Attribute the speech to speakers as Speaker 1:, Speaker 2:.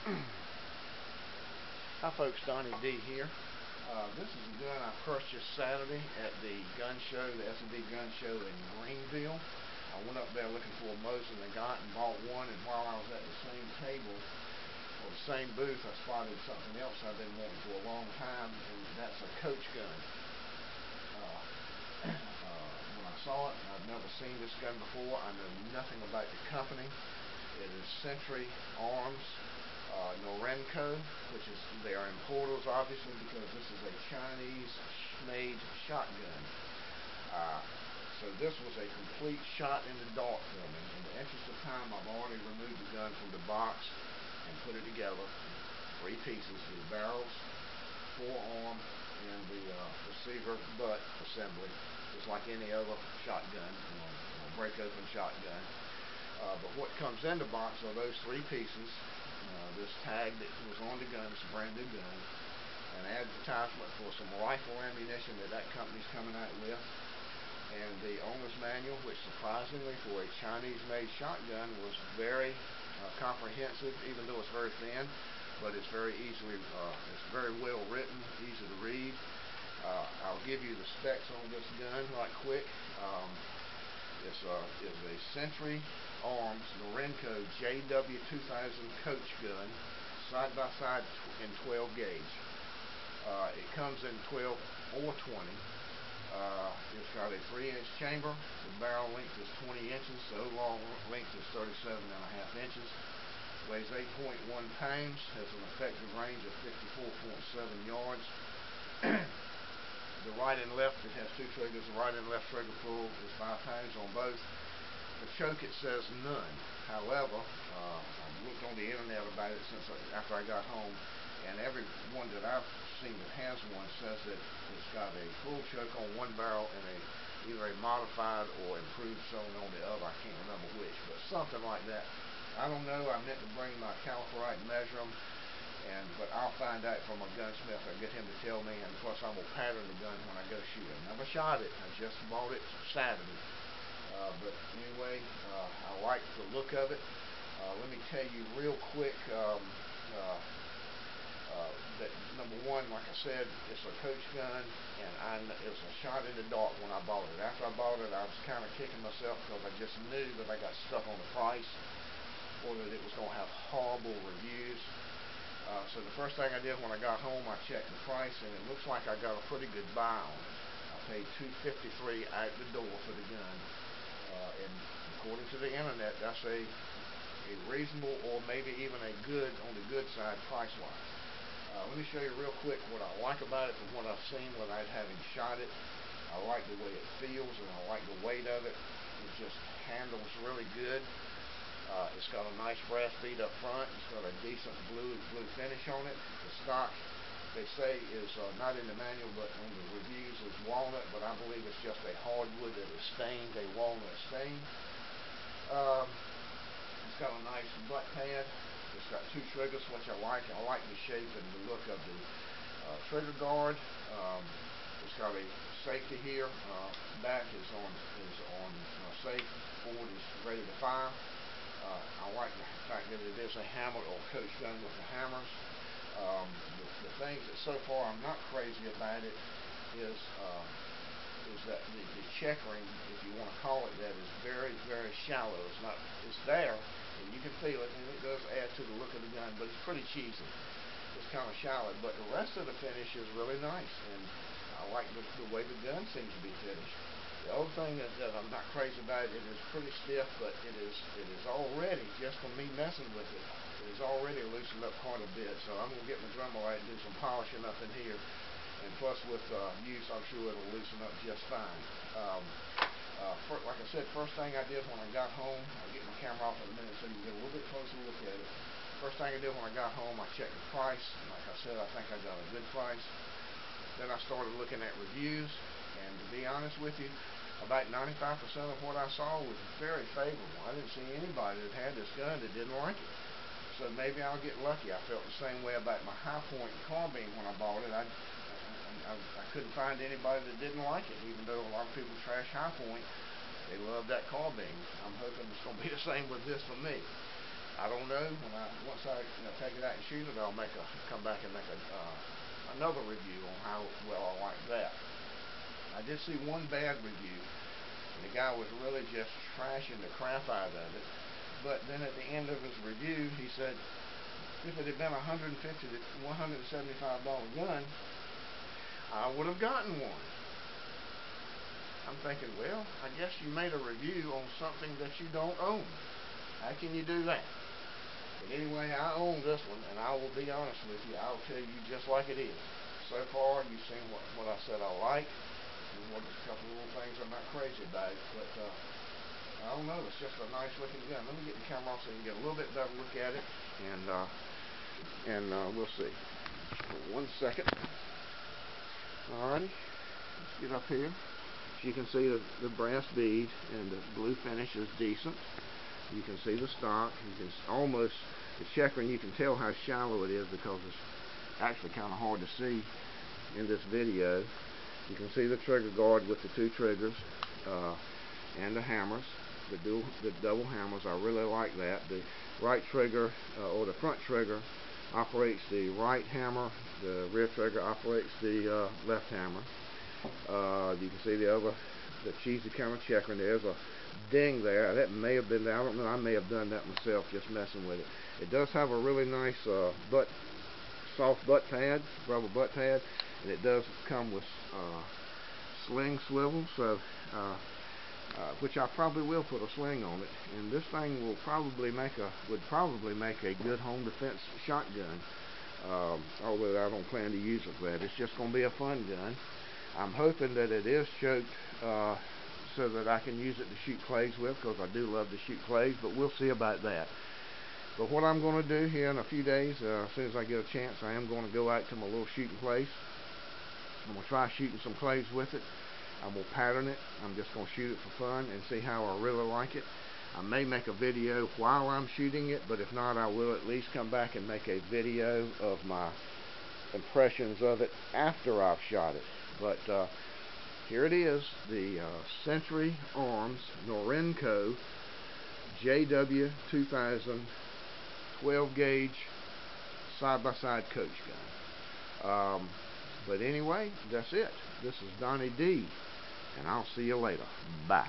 Speaker 1: Hi folks, Donnie D here. This is a gun I purchased Saturday at the gun show, the S&D gun show in Greenville. I went up there looking for a Mosin and got and bought one, and while I was at the same table, or the same booth, I spotted something else I've been wanting for a long time, and that's a coach gun. When I saw it, I've never seen this gun before. I know nothing about the company. It is Century Arms Norinco, which is, they are importers obviously because this is a Chinese-made shotgun. So this was a complete shot in the dark for me. In the interest of time, I've already removed the gun from the box and put it together, 3 pieces, the barrels, forearm, and the receiver butt assembly, just like any other shotgun, break open shotgun. But what comes in the box are those 3 pieces. This tag that was on the gun, it's a brand new gun, an advertisement for some rifle ammunition that company's coming out with, and the owner's manual, which surprisingly for a Chinese-made shotgun was very comprehensive, even though it's very thin, but it's very it's very well written, easy to read. I'll give you the specs on this gun right quick. This is a Century Arms Norinco JW 2000 coach gun, side by side in 12 gauge. It comes in 12 or 20. It's got a 3-inch chamber. The barrel length is 20 inches. The overall length is 37.5 inches. Weighs 8.1 pounds. Has an effective range of 54.7 yards. The right and left, it has 2 triggers. The right and left trigger pull is 5 pounds on both. The choke, it says none. However, I've looked on the internet about it after I got home, and everyone that I've seen that has one says that it's got a full choke on one barrel and either a modified or improved cylinder on the other. I can't remember which, but something like that. I don't know. I meant to bring my caliper out and measure them. But I'll find out from a gunsmith. I'll get him to tell me, and of course I will pattern the gun when I go shoot it. Never shot it. I just bought it Saturday. But anyway, I like the look of it. Let me tell you real quick that number one, like I said, it's a coach gun, and it was a shot in the dark when I bought it. After I bought it, I was kind of kicking myself because I just knew that I got stuck on the price, or that it was going to have horrible reviews. So the first thing I did when I got home, I checked the price, and it looks like I got a pretty good buy on it. I paid $253 out the door for the gun, and according to the internet, that's a reasonable, or maybe even a good, on the good side price-wise. Let me show you real quick what I like about it from what I've seen without having shot it. I like the way it feels, and I like the weight of it. It just handles really good. It's got a nice brass bead up front. It's got a decent blue finish on it. The stock, they say, is not in the manual, but on the reviews is walnut, but I believe it's just a hardwood that is stained, a walnut stain. It's got a nice butt pad. It's got 2 triggers, which I like. I like the shape and the look of the trigger guard. It's got a safety here. Back is on safe. Forward is ready to fire. I like the fact that it is a hammer or coach gun with the hammers. The things that so far I'm not crazy about it is that the checkering, if you want to call it that, is very, very shallow. It's there, and you can feel it, and it does add to the look of the gun, but it's pretty cheesy. It's kind of shallow, but the rest of the finish is really nice, and I like the way the gun seems to be finished. The other thing that I'm not crazy about, it is pretty stiff, but it is already, just from me messing with it, it is already loosened up quite a bit. So I'm going to get my Dremel out and do some polishing up in here. And plus with use, I'm sure it'll loosen up just fine. Like I said, first thing I did when I got home, I'll get my camera off in a minute so you can get a little bit closer look at it. First thing I did when I got home, I checked the price. Like I said, I think I got a good price. Then I started looking at reviews, and to be honest with you, about 95% of what I saw was very favorable. I didn't see anybody that had this gun that didn't like it. So maybe I'll get lucky. I felt the same way about my Hi-Point carbine when I bought it. I couldn't find anybody that didn't like it, even though a lot of people trash Hi-Point. They love that carbine. I'm hoping it's going to be the same with this for me. I don't know. Once I take it out and shoot it, I'll come back and make another review on how well I like that. I did see one bad review, and the guy was really just trashing the crap out of it. But then at the end of his review, he said, if it had been a $150 to $175 gun, I would have gotten one. I'm thinking, well, I guess you made a review on something that you don't own. How can you do that? But anyway, I own this one, and I will be honest with you. I'll tell you just like it is. So far, you've seen what I said I like, and what a couple of little things I'm not crazy about. But I don't know. It's just a nice looking gun. Let me get the camera off so you can get a little bit better look at it, and we'll see. 1 second. Alrighty, let's get up here. As you can see, the brass bead and the blue finish is decent. You can see the stock. You can almost, the checkering, you can tell how shallow it is because it's actually kind of hard to see in this video. You can see the trigger guard with the two triggers and the hammers, the double hammers. I really like that. The right trigger or the front trigger operates the right hammer. The rear trigger operates the left hammer. You can see the cheesy kind of checkering. There's a ding there. That may have been, I don't know, I may have done that myself just messing with it. It does have a really nice soft butt pad, rubber butt pad, and it does come with sling swivel, so which I probably will put a sling on it, and this thing would probably make a good home defense shotgun. Although I don't plan to use it for that. It's just going to be a fun gun. I'm hoping that it is choked so that I can use it to shoot clays with, because I do love to shoot clays, but we'll see about that. But what I'm going to do here in a few days, as soon as I get a chance, I am going to go out to my little shooting place. I'm going to try shooting some clays with it. I'm going to pattern it. I'm just going to shoot it for fun and see how I really like it. I may make a video while I'm shooting it, but if not, I will at least come back and make a video of my impressions of it after I've shot it. But here it is, the Century Arms Norinco JW 2000 12 gauge side-by-side coach gun. But anyway, that's it. This is Donnie D, and I'll see you later. Bye.